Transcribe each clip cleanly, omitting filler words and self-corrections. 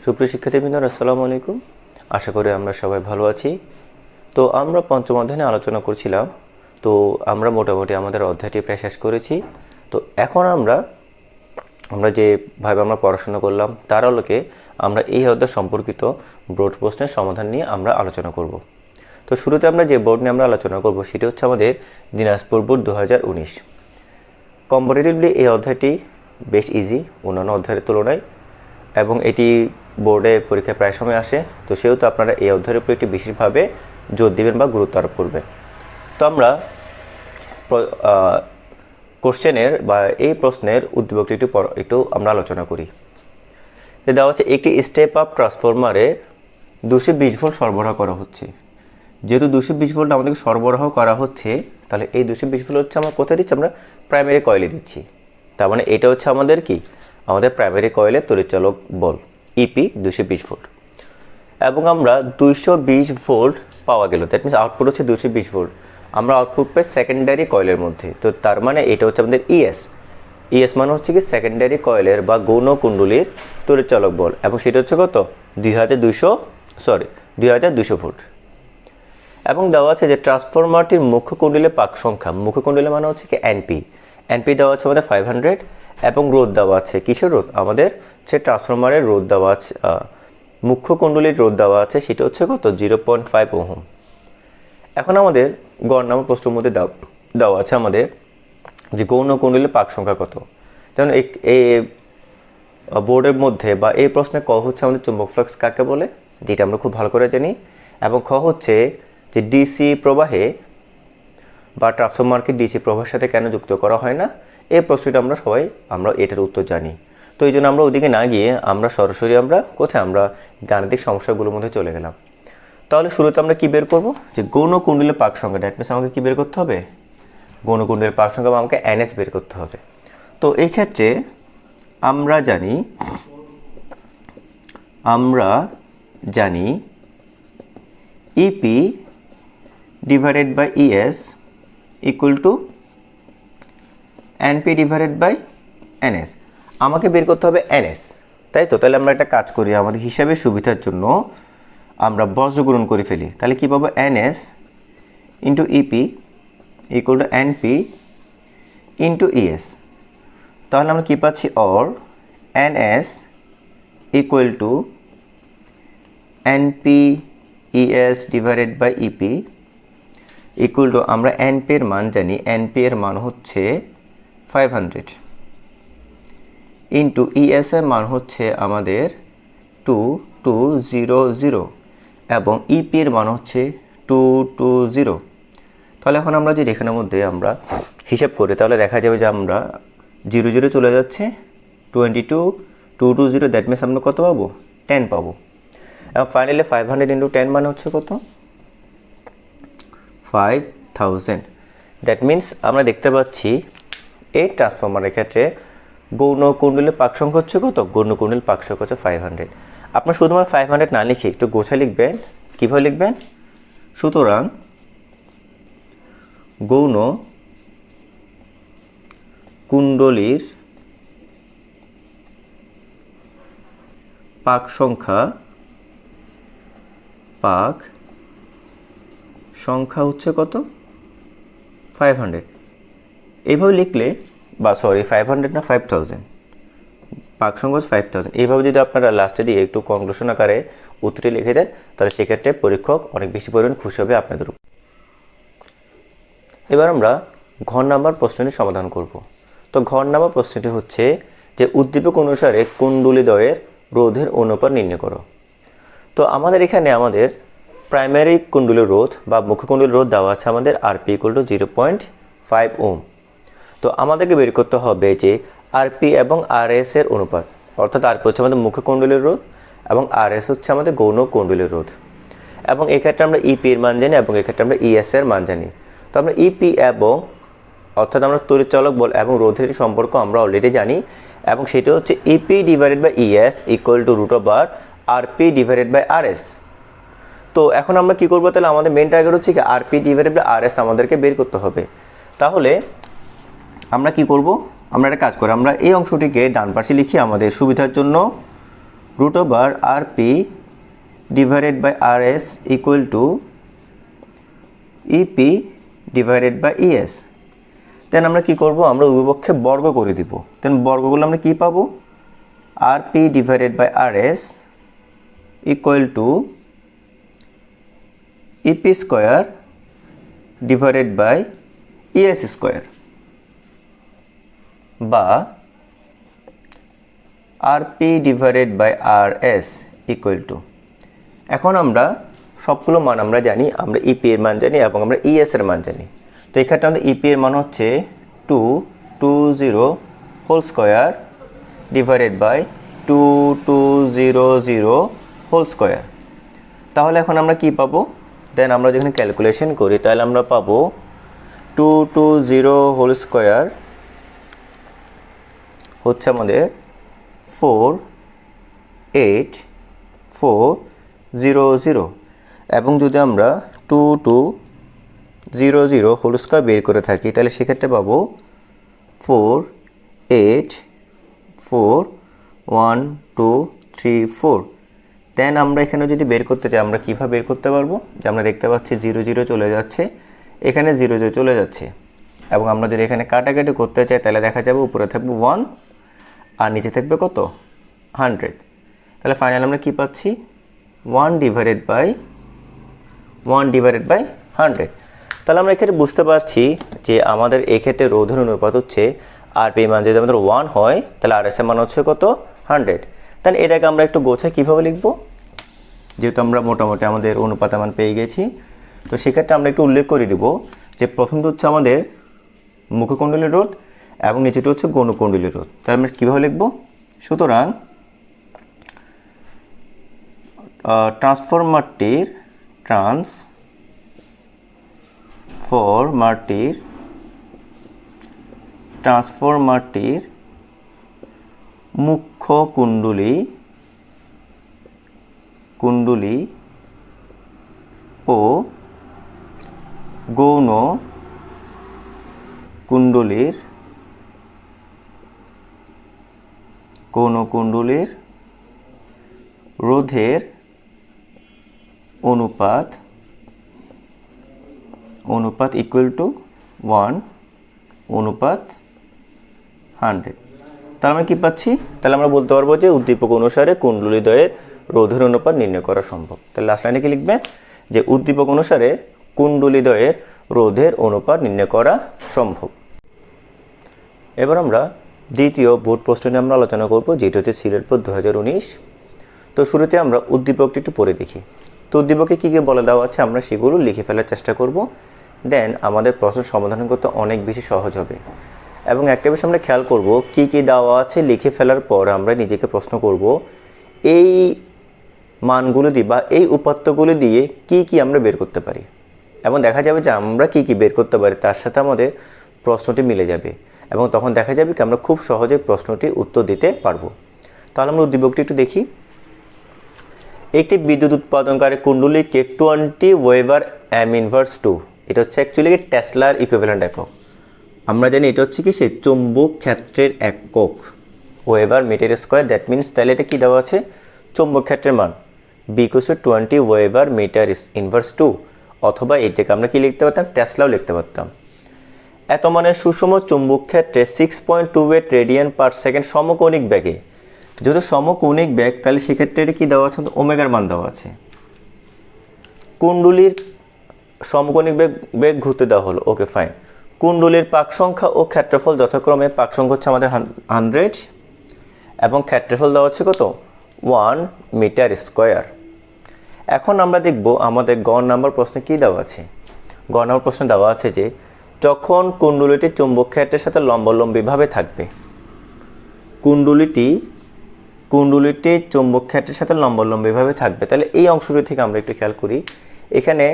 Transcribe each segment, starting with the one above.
সুপ্রিয় শিক্ষার্থীবৃন্দ, আসসালামু আলাইকুম। আশা করি আমরা সবাই ভালো আছি। তো আমরা পঞ্চম অধ্যায় নিয়ে আলোচনা করছিলাম। তো আমরা মোটামুটি আমাদের অধ্যায়টি প্রায় শেষ করেছি। তো এখন আমরা যেভাবে আমরা পড়াশোনা করলাম তার আলোকে আমরা এই অধ্যায় সম্পর্কিত বোর্ড প্রশ্নের সমাধান নিয়ে আমরা আলোচনা করব। তো শুরুতে আমরা যে বোর্ড নিয়ে আমরা আলোচনা করব সেটি হচ্ছে আমাদের দিনাজপুর বোর্ড 2019। কম্পারেটিভলি এই অধ্যায়টি বেশ ইজি অন্যান্য অধ্যায়ের তুলনায়, এবং এটি বোর্ডে পরীক্ষায় প্রায় সময় আসে। তো সেহেতু আপনারা এই অধ্যায়ের উপর একটি বিশেষভাবে জোর দেবেন বা গুরুত্ব আরোপ করবেন। তো আমরা কোশ্চেনের বা এই প্রশ্নের উদ্দীপকটি একটু আমরা আলোচনা করি। দেওয়া হচ্ছে একটি স্টেপ আপ ট্রান্সফরমারে 220 ভোল্ট সরবরাহ করা হচ্ছে। যেহেতু 220 ভোল্ট আমাদেরকে সরবরাহ করা হচ্ছে, তাহলে এই 220 ভোল্ট হচ্ছে আমরা কোথায় দিচ্ছি? আমরা প্রাইমারি কয়েলে দিচ্ছি। তার মানে এটা হচ্ছে আমাদের কি? আমাদের প্রাইমারি কয়েলের তড়িৎচালক বল ইপি 220 ভোল্ট, এবং আমরা 220 ভোল্ট পাওয়া গেল। দ্যাট মিনস আউটপুট হচ্ছে 220 ভোল্ট। আমরা আউটপুট পাই সেকেন্ডারি কয়েলের মধ্যে। তো তার মানে এটা হচ্ছে আমাদের ইএস মানে হচ্ছে কি সেকেন্ডারি কয়েলের বা গৌণ কুণ্ডলীর তড়িৎচালক বল, এবং সেটা হচ্ছে কত? 2200 ভোল্ট। এবং দেওয়া আছে যে ট্রান্সফরমারটির মুখ্য কুণ্ডলীর পাক সংখ্যা, মুখ্য কুণ্ডলী মানে হচ্ছে কি এনপি দেওয়া আছে আমাদের 500, এবং রোধ দেওয়া আছে। কিসের রোধ? আমাদের সে ট্রান্সফরমারের রোধ দেওয়া আছে, মুখ্য কুণ্ডলীর রোধ দেওয়া আছে, সেটা হচ্ছে কত? 0.5 ওহম। এখন আমাদের গড় নামক প্রশ্নের মধ্যে দেওয়া আছে আমাদের যে গৌণ কুণ্ডলীর পাক সংখ্যা কত। যেমন এই বোর্ডের মধ্যে বা এই প্রশ্নে ক হচ্ছে আমাদের চুম্বক ফ্লাক্স কাকে বলে, যেটা আমরা খুব ভালো করে জানি, এবং খ হচ্ছে যে ডিসি প্রবাহে বা ট্রান্সফরমারকে ডিসি প্রবাহের সাথে কেন যুক্ত করা হয় না। এই প্রশ্নটা আমরা এটার উত্তর জানি। তো এই জন্য আমরা ওইদিকে না গিয়ে আমরা সরাসরি কোথায় গাণিতিক সমস্যাগুলোর মধ্যে চলে গেলাম। তাহলে শুরুতে আমরা কি বের করব? যে গৌণ কুণ্ডলীর পাক সংখ্যা। দ্যাট মিনস আমাকে কি বের করতে হবে? গৌণ কুণ্ডলীর পাক সংখ্যা বা আমাকে এনএস বের করতে হবে। তো এই ক্ষেত্রে আমরা জানি EP divided by ES equal to NP divided by NS. আমাকে বের করতে হবে এনএস, তাই তো? তাহলে আমরা একটা কাজ করি, আমাদের হিসাবের সুবিধার জন্য আমরা বজ্রগুণন করে ফেলি। তাহলে কী পাবো? NS into EP equal to NP into ES. তাহলে আমরা কী পাচ্ছি? Or NS equal to NP ES divided by EP equal to, আমরা এনপি এর মান জানি, এনপি এর মান হচ্ছে 500 ইন্টু ইএস এর মান হচ্ছে আমাদের 2200, এবং ইপি এর মান হচ্ছে 220। তাহলে এখন আমরা যদি এখানের মধ্যে আমরা হিসাব করি, তাহলে দেখা যাবে যে আমরা 00 চলে যাচ্ছে, 220 দ্যাট মিনস আমরা কত পাবো? 10 পাবো। এবং ফাইনালি 500 ইন্টু 10 মানে হচ্ছে কত? 5000। দ্যাট মিনস আমরা দেখতে পাচ্ছি এই ট্রান্সফরমারের ক্ষেত্রে গৌণ কুণ্ডলীর পাক সংখ্যা হচ্ছে কত? গৌণ কুণ্ডলীর পাক সংখ্যা হচ্ছে 500। আপনার শুধুমাত্র 500 না লিখে একটু গোছায় লিখবেন। কীভাবে লিখবেন? সুতরাং গৌণ কুণ্ডলীর পাক সংখ্যা হচ্ছে কত? 500। এইভাবে লিখলে, বা 500 না 5000, পাক সংখ্যা 5000। এইভাবে যদি আপনারা লাস্টে দিয়ে একটু কনক্লুশন আকারে উত্তরটি লিখে দেন, তাহলে সেক্ষেত্রে পরীক্ষক অনেক বেশি পরিমাণ খুশি হবে আপনাদের উপর। এবার আমরা ঘর নাম্বার প্রশ্নটি সমাধান করব। তো ঘর নাম্বার প্রশ্নটি হচ্ছে যে উদ্দীপক অনুসারে কুণ্ডলীদ্বয়ের রোধের অনুপাত নির্ণয় করো। তো আমাদের এখানে আমাদের প্রাইমারি কুণ্ডলীর রোধ বা মুখ্য কুণ্ডলীর রোধ দেওয়া আছে আমাদের আরপি ইকুয়াল টু 0.5 ওম। তো আমাদেরকে বের করতে হবে যে আরপি এবং আরএস এর অনুপাত, অর্থাৎ আরপি হচ্ছে আমাদের মুখ্য কুণ্ডলীর রোধ এবং আরএস হচ্ছে আমাদের গৌণ কুণ্ডলীর রোধ। এবং এক্ষেত্রে আমরা ইপি এর মান জানি, এবং এক্ষেত্রে আমরা ইএস এর মান জানি। তো আমরা ইপি এবং অর্থাৎ আমরা তড়িৎচালক বল এবং রোধের সম্পর্ক আমরা অলরেডি জানি, এবং সেটা হচ্ছে EP divided by ES equal to √ RP divided by RS. তো এখন আমরা কী করবো? তাহলে আমাদের মেন টার্গেট হচ্ছে কি আরপি ডিভাইডেড বাই আরএস আমাদেরকে বের করতে হবে। তাহলে আমরা কি করব? আমরা একটা কাজ করি, আমরা এই অংশটিকে ডান পাশে লিখি আমাদের সুবিধার জন্য, root over RP divided by RS equal to EP divided by ES। দেন আমরা কি করব, আমরা উভয়পক্ষে বর্গ করে দিব। দেন বর্গগুলো আমরা কি পাবো, RP divided by RS equal to EP square divided by ES square, বা RP divided by RS equal to, এখন আমরা সবগুলো মান আমরা জানি, আমরা EP এর মান জানি এবং আমরা ES এর মান জানি। তো এখানে আমাদের EP এর মান হচ্ছে 220 whole square divided by 2200 whole square. তাহলে এখন আমরা কি পাবো, দেন আমরা যখন ক্যালকুলেশন করি তাহলে আমরা পাবো 220 হোল স্কয়ার হচ্ছে আমাদের 48400, এবং যদি আমরা 2200 হোল স্কয়ার বের করে থাকি তাহলে সেক্ষেত্রে পাবো 484124। দেন আমরা এখানে যদি বের করতে চাই আমরা কীভাবে বের করতে পারবো, যে আমরা দেখতে পাচ্ছি 00 চলে যাচ্ছে, এখানে 00 চলে যাচ্ছে, এবং আমরা যদি এখানে কাটাকাটি করতে চাই তাহলে দেখা যাবে উপরে থাকবে 1 আর নিচে থাকবে কত 100। তাহলে ফাইনাল আমরা কি পাচ্ছি 1 ডিভাইডেড বাই 100। তাহলে আমরা এক্ষেত্রে বুঝতে পারছি যে আমাদের এক্ষেত্রে রোধের অনুপাত হচ্ছে আরপি মান যদি আমাদের 1 হয় তাহলে আর এস এর মান হচ্ছে কত 100। তাহলে এটাকে আমরা একটু গোছায় কীভাবে লিখব, যেহেতু আমরা মোটামুটি আমাদের অনুপাত মান পেয়ে গেছি, তো সেক্ষেত্রে আমরা একটু উল্লেখ করে দিব যে প্রথমটা হচ্ছে আমাদের মুখকুণ্ডলীর রোধ এবং নিচেটা হচ্ছে গৌণকুণ্ডলীর রোধ। তাহলে আমরা কীভাবে লিখব, সুতরাং ট্রান্সফরমারটির মুখ্য কুণ্ডলী ও গৌণ কুণ্ডলীর রোধের অনুপাত ইকুয়াল টু 1:100। তাহলে আমরা কী পাচ্ছি, তাহলে আমরা বলতে পারবো যে উদ্দীপক অনুসারে কুণ্ডলীদ্বয়ের রোধের অনুপাত নির্ণয় করা সম্ভব। তাহলে লাস্ট লাইনে কি লিখবেন, যে উদ্দীপক অনুসারে কুণ্ডলীদ্বয়ের রোধের অনুপাত নির্ণয় করা সম্ভব। এবার আমরা দ্বিতীয় বোর্ড প্রশ্ন নিয়ে আমরা আলোচনা করব, যেটা হচ্ছে সিলেট বোর্ড 2019। তো শুরুতে আমরা উদ্দীপকটি একটু পড়ে দেখি। তো উদ্দীপকে কী কী বলে দেওয়া আছে আমরা সেগুলো লিখে ফেলার চেষ্টা করব, দেন আমাদের প্রশ্ন সমাধান করতে অনেক বেশি সহজ হবে। এবং একটা বিষয় আমরা খেয়াল করব, কী কী দেওয়া আছে লিখে ফেলার পর আমরা নিজেকে প্রশ্ন করব এই মানগুলো দিয়ে বা এই উপাত্তগুলো দিয়ে কি কি আমরা বের করতে পারি, এবং দেখা যাবে যে আমরা কি কি বের করতে পারি তার সাথে আমাদের প্রশ্নটি মিলে যাবে, এবং তখন দেখা যাবে কি আমরা খুব সহজে প্রশ্নটির উত্তর দিতে পারবো। তাহলে আমরা উদ্দীপকটি একটু দেখি। একটি বিদ্যুৎ উৎপাদনকারী কুণ্ডলীকে 20 ওয়েবার এম ইনভার্স 2, এটা হচ্ছে অ্যাকচুয়ালি টেসলার ইকুইভ্যালেন্ট একক। আমরা জানি এটা হচ্ছে কি সে চৌম্বক ক্ষেত্রের একক, weber metre square. That means তাহলে এটা কী দেওয়া আছে, চৌম্বক ক্ষেত্রের মান বিকজ 20 ওয়েবার মিটার ইনভার্স 2, অথবা এই থেকে আমরা কি লিখতে পারতাম, টেসলাও লিখতে পারতাম। এত মানের সুষম চুম্বক ক্ষেত্রে 6.28 রেডিয়ান পার সেকেন্ড সমকৌণিক বেগে, যেহেতু সমকৌণিক বেগ তাহলে সেক্ষেত্রে এটা কী দেওয়া আছে, ওমেগার মান দেওয়া আছে। কুণ্ডলীর সমকৌণিক বেগ ঘুরতে দেওয়া হলো, ওকে ফাইন। কুণ্ডলীর পাক সংখ্যা ও ক্ষেত্রফল যথাক্রমে, পাক সংখ্যা হচ্ছে আমাদের 100 এবং ক্ষেত্রফল দেওয়া হচ্ছে কত 1 মিটার স্কোয়ার। এখন আমরা দেখব আমাদের গ নাম্বার প্রশ্নে কী দেওয়া আছে। গ নাম্বার প্রশ্নে দেওয়া আছে যে যখন কুণ্ডলীটি চুম্বক ক্ষেত্রের সাথে লম্বালম্বিভাবে থাকবে, কুণ্ডলীটি চুম্বক ক্ষেত্রের সাথে লম্বালম্বিভাবে থাকবে। তাহলে এই অংশটি থেকে আমরা একটু খেয়াল করি, এখানে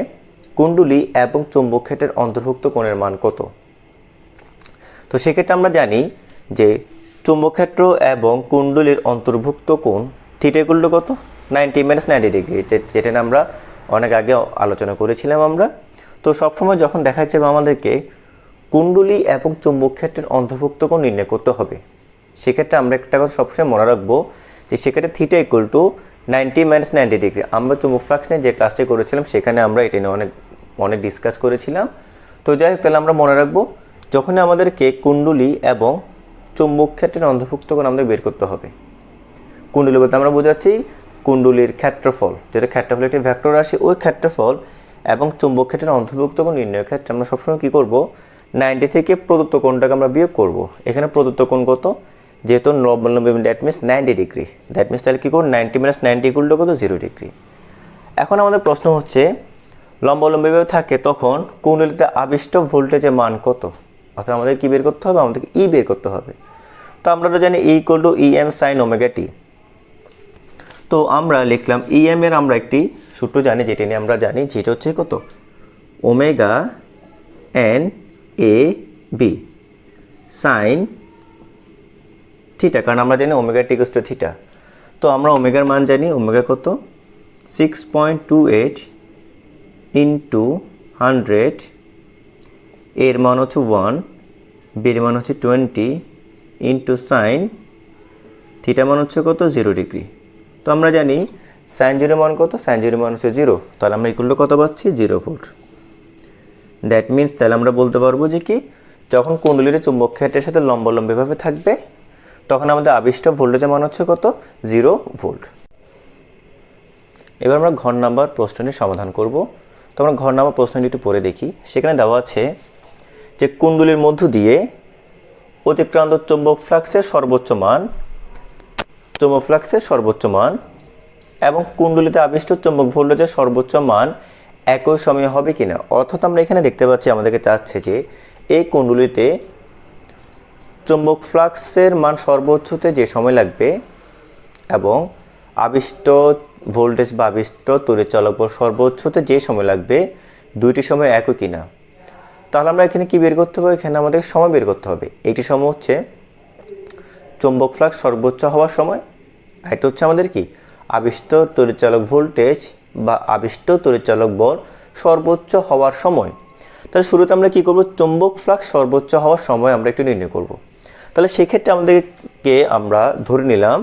কুণ্ডলী এবং চুম্বক ক্ষেত্রের অন্তর্ভুক্ত কোণের মান কত। তো সেক্ষেত্রে আমরা জানি যে চুম্বক ক্ষেত্র এবং কুণ্ডলীর অন্তর্ভুক্ত কোণ থিটা ইকুয়াল টু কত 90 - 90 ডিগ্রি, যেটা আমরা অনেক আগে আলোচনা করেছিলাম আমরা। তো সবসময় যখন দেখা যাবে আমাদেরকে কুণ্ডলী এবং চুম্বক ক্ষেত্রের অন্তর্ভুক্ত কোণ নির্ণয় করতে হবে, সেক্ষেত্রে আমরা একটা কথা সবসময় মনে রাখবো যে সেখানে theta equal to 90 minus 90 degree. আমরা চুম্বক ফ্লাক্স নিয়ে যে ক্লাসটি করেছিলাম সেখানে আমরা এটা নিয়ে অনেক ডিসকাস করেছিলাম। তো যাই হোক, তাহলে আমরা মনে রাখবো যখনই আমাদেরকে কুণ্ডলী এবং চুম্বক ক্ষেত্রের অন্তর্ভুক্ত কোণ আমাদের বের করতে হবে। কুণ্ডলী বলতে আমরা বোঝাচ্ছি কুণ্ডলীর ক্ষেত্রফল, যেটা ক্ষেত্রফল একটি ভেক্টর রাশি, ওই ক্ষেত্রফল এবং চুম্বক ক্ষেত্রের অন্তর্ভুক্ত কোণ নির্ণয়ের ক্ষেত্রে আমরা সবসময় কী করব, 90 থেকে প্রদত্ত কোণটাকে আমরা বিয়োগ করব। এখানে প্রদত্ত কোণ কত, যেহেতু লম্বালম্বী that means 90 degree, that means তাহলে কী করব 90 মাইনাস 90 ইকুয়াল টু কত 0 ডিগ্রি। এখন আমাদের প্রশ্ন হচ্ছে লম্বালম্বীভাবে থাকে তখন কুণ্ডলীতে আবিষ্ট ভোল্টেজের মান কত, অর্থাৎ আমাদের কী বের করতে হবে, আমাদেরকে ই বের করতে হবে। তো আমরা তো জানি ই equal to EM sine omega t. তো আমরা লিখলাম EM এর আমরা একটি সূত্র জানি, যেটা নিয়ে আমরা জানি যেটা হচ্ছে কত, omega N A B sine theta, কারণ আমরা জানি omega T equals to theta. তো আমরা ওমেগার মান জানি, ওমেগা কত 6.28 ইন্টু 100, এর মান হচ্ছে 1, বির মান হচ্ছে 20 ইন্টু সাইন থিটা মান হচ্ছে কত 0 ডিগ্রি। তো আমরা জানি সাইন জিরো মান কত, সাইন জিরো মান হচ্ছে 0, তাহলে আমরা ইকুয়াল টু কত পাচ্ছি 0 ভোল্ট। দ্যাট মিনস তাহলে আমরা বলতে পারবো যে কি, যখন কুণ্ডলীর চুম্বক ক্ষেত্রের সাথে লম্বালম্বিভাবে থাকবে তখন আমাদের আবিষ্ট ভোল্টেজের মান হচ্ছে কত 0 ভোল্ট। এবার আমরা ঘর নাম্বার প্রশ্নটির সমাধান করব। তো আমরা ঘর নাম্বার প্রশ্নটি একটু পড়ে দেখি। সেখানে দেওয়া আছে যে কুণ্ডলীর মধ্য দিয়ে অতিক্রান্ত চুম্বক ফ্লাক্সের সর্বোচ্চ মান এবং কুণ্ডলীতে আবিষ্ট চুম্বক ভোল্টেজের সর্বোচ্চ মান একই সময়ে হবে কিনা। অর্থাৎ আমরা এখানে দেখতে পাচ্ছি আমাদেরকে চাচ্ছে যে এই কুণ্ডলীতে চুম্বক ফ্লাক্সের মান সর্বোচ্চতে যে সময় লাগবে এবং আবিষ্ট ভোল্টেজ বা আবিষ্ট তড়িৎচালক বল সর্বোচ্চতে যে সময় লাগবে, দুইটি সময় একই কিনা। তাহলে আমরা এখানে কি বের করতে হবে, এখানে আমাদের সময় বের করতে হবে। একটি সময় হচ্ছে চুম্বক ফ্লাক্স সর্বোচ্চ হওয়ার সময়, আর এটা হচ্ছে আমাদের কি আবিষ্ট তড়িৎচালক ভোল্টেজ বা আবিষ্ট তড়িৎচালক বল সর্বোচ্চ হওয়ার সময়। তাহলে শুরুতে আমরা কি করব, চুম্বক ফ্লাক্স সর্বোচ্চ হওয়ার সময় আমরা একটু নির্ণয় করব। তাহলে সেক্ষেত্রে আমাদেরকে আমরা ধরে নিলাম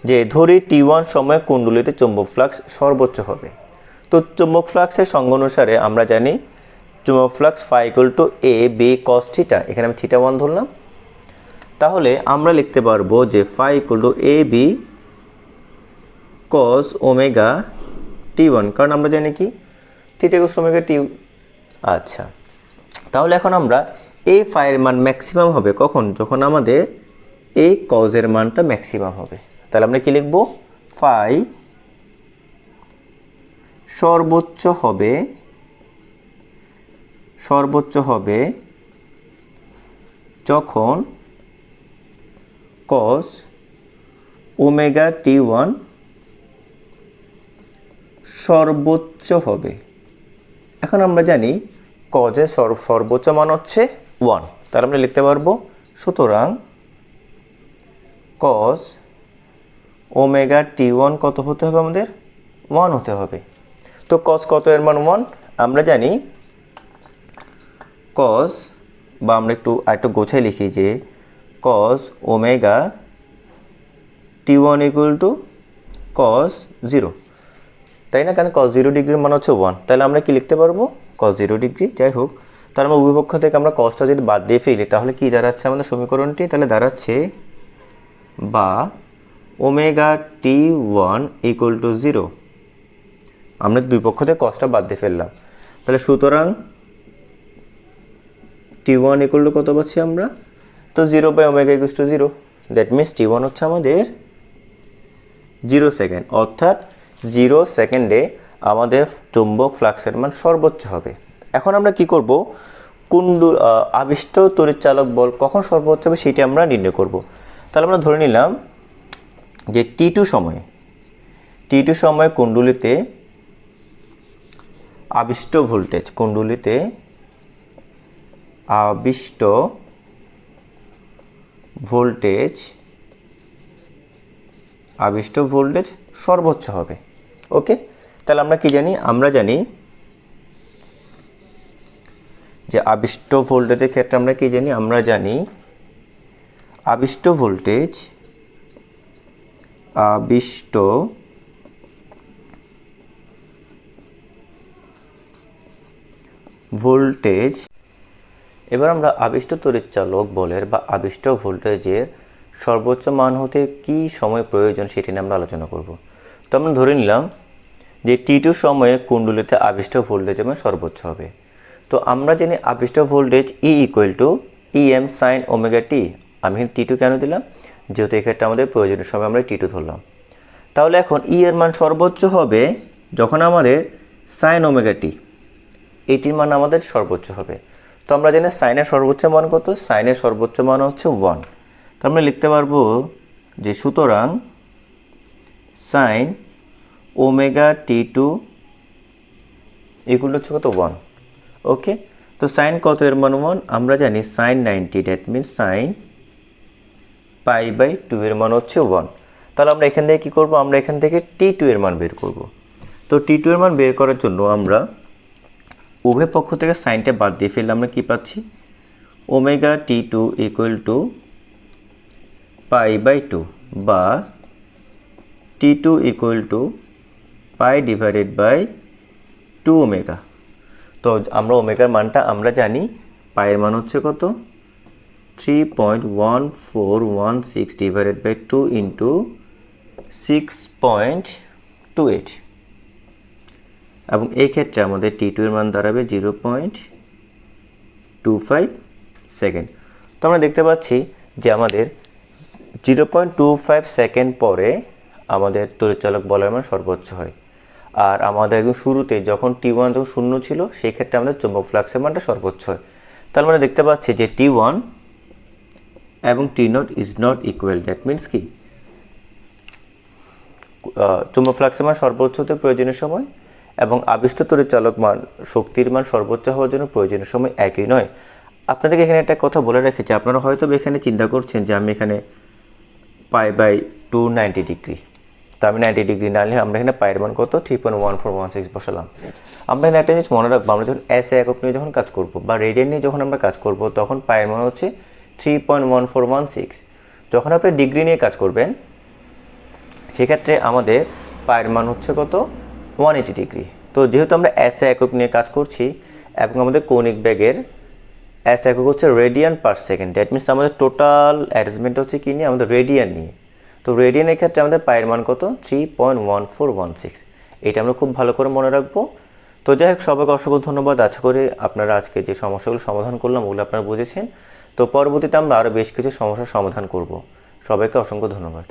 যে ধরি T1 সময়ে কুণ্ডলীতে চুম্বক ফ্লাক্স সর্বোচ্চ হবে। তো চুম্বক ফ্লাক্সের সংজ্ঞা অনুসারে আমরা জানি চুম্বক flux phi equal to A B cos theta, এখানে আমি থিটা 1 ধরলাম। তাহলে আমরা লিখতে পারবো যে phi equal to A B cos omega T1, কারণ আমরা জানি কি theta equals to omega T. আচ্ছা, তাহলে এখন আমরা এই ফাইয়ের মান ম্যাক্সিমাম হবে কখন, যখন আমাদের এই কজের মানটা ম্যাক্সিমাম হবে। তাহলে আমরা কি লিখব, ফাই সর্বোচ্চ হবে যখন কস ওমেগা T1 সর্বোচ্চ হবে। এখন আমরা জানি কজের সর্বোচ্চ মান হচ্ছে 1, তাহলে আমরা লিখতে পারবো সুতরাং কস ওমেগা T1 কত হতে হবে, আমাদের 1 হতে হবে। তো কস কত, এর মান 1। আমরা জানি কস, বা আমরা একটু গোছাই লিখি যে cos omega T1 equal to cos 0, তাই না, কারণ কস 0 ডিগ্রির মান হচ্ছে 1। তাহলে আমরা কি লিখতে পারবো, কস 0 ডিগ্রি। যাই হোক, তাহলে আমরা উভয় পক্ষ থেকে আমরা কসটা যদি বাদ দিয়ে ফেলি তাহলে কি দাঁড়াচ্ছে আমাদের সমীকরণটি, তাহলে দাঁড়াচ্ছে বা ওমেগা T1 ইকুয়াল টু 0। আমরা দুই পক্ষ থেকে কসটা বাদ দিয়ে ফেললাম, তাহলে সুতরাং T1 ইকুয়াল টু কত পাচ্ছি আমরা, তো 0 by omega equals to 0, that means T1 হচ্ছে আমাদের 0 সেকেন্ড, অর্থাৎ 0 সেকেন্ডে আমাদের চুম্বক ফ্লাক্সের মান সর্বোচ্চ হবে। এখন আমরা কি করব, আবিষ্ট তড়িৎচালক বল কখন সর্বোচ্চ হবে সেটি আমরা নির্ণয় করব। তাহলে আমরা ধরে নিলাম যে T2 সময় কুণ্ডলীতে আবিষ্ট ভোল্টেজ সর্বোচ্চ হবে। ওকে, তাহলে আমরা কি জানি, আমরা জানি যে আবিষ্ট ভোল্টেজের ক্ষেত্রে আমরা কি জানি, আমরা জানি আবিষ্ট ভোল্টেজ আবিষ্ট ভোল্টেজ, এবার আমরা আবিষ্ট তড়িৎচালক বলের বা আবিষ্ট ভোল্টেজের সর্বোচ্চ মান হতে কী সময় প্রয়োজন সেটি নিয়ে আমরা আলোচনা করব। তো আমরা ধরে নিলাম যে T2 সময়ে কুণ্ডলীতে আবিষ্ট ভোল্টেজ এবং সর্বোচ্চ হবে। তো আমরা জানি আবিষ্ট voltage E = EM sin omega t. আমি T2 কেন দিলাম, যেহেতু এক্ষেত্রে আমাদের প্রয়োজনের সময় আমরা T2 ধরলাম। তাহলে এখন E এর মান সর্বোচ্চ হবে যখন আমাদের sin ওমেগা টি, এটির মান আমাদের সর্বোচ্চ হবে। তো আমরা জানি সাইনের সর্বোচ্চ মান কত, সাইনের সর্বোচ্চ মান হচ্ছে 1। তো আমরা লিখতে পারবো যে সুতরাং সাইন ওমেগা T2 এগুলো হচ্ছে কত 1। ওকে, তো সাইন কত এর মান 1, আমরা জানি সাইন 90, দ্যাট মিনস সাইন π/2 এর মান হচ্ছে 1। তাহলে আমরা এখান থেকে কী করবো, আমরা এখান থেকে T2 এর মান বের করব। তো T2 এর মান বের করার জন্য আমরা উভয় পক্ষ থেকে সাইনটা বাদ দিয়ে ফেললে আমরা কী পাচ্ছি, ওমেগা T2 = π/2 বা T2 = π/2 ওমেগা। তো আমরা ওমেগার মানটা আমরা জানি, পায়ের মান হচ্ছে কত 3.1416 / 2 × 6.28, এবং এই ক্ষেত্রে আমাদের T2 এর মান দাঁড়াবে 0.25 সেকেন্ড। তো আমরা দেখতে পাচ্ছি যে আমাদের 0.25 সেকেন্ড পরে আমাদের তড়িৎচালক বলের মান সর্বোচ্চ হয়। আর আমাদের একদম শুরুতে যখন T1 যখন শূন্য ছিল সেই ক্ষেত্রে আমাদের চৌম্বক ফ্লাক্সের মানটা সর্বোচ্চ হয়। তাহলে আমরা দেখতে পাচ্ছি যে T1 এবং T0 is not equal, that means কি চৌম্বক ফ্লাক্সের মান সর্বোচ্চ হতে প্রয়োজনীয় সময় এবং আবিষ্ট তড়িৎচালক মান শক্তির মান সর্বোচ্চ হওয়ার জন্য প্রয়োজনীয় সময় একই নয়। আপনাদেরকে এখানে একটা কথা বলে রেখেছি, আপনারা হয়তো এখানে চিন্তা করছেন যে আমি এখানে π/2 90 ডিগ্রি, তো আমি 90 ডিগ্রি না নিলে আমরা এখানে পায়ের মান কত 3.1416 বসালাম। আমরা এখানে একটা জিনিস মনে রাখবো, আমরা যখন SI একক নিয়ে যখন কাজ করব বা রেডিয়ান নিয়ে যখন আমরা কাজ করব তখন পায়ের মান হচ্ছে 3.1416। যখন আপনি ডিগ্রি নিয়ে কাজ করবেন সেক্ষেত্রে আমাদের পায়ের মান হচ্ছে কত 180 ডিগ্রি। তো যেহেতু আমরা SI একক নিয়ে কাজ করছি এবং আমাদের কৌণিক বেগের SI একক হচ্ছে radian per second, that means আমাদের টোটাল অ্যারেঞ্জমেন্ট হচ্ছে কি নিয়ে, আমাদের রেডিয়ান নিয়ে। তো রেডিয়ানের ক্ষেত্রে আমাদের পায়ের মান কত 3.1416, এটা আমরা খুব ভালো করে মনে রাখবো। তো যাই হোক, সবাইকে অসংখ্য ধন্যবাদ। আশা করি আপনারা আজকে যে সমস্যাগুলো সমাধান করলাম ওগুলো আপনারা বুঝেছেন। তো পরবর্তীতে আমরা আরও বেশ কিছু সমস্যার সমাধান করব। সবাইকে অসংখ্য ধন্যবাদ।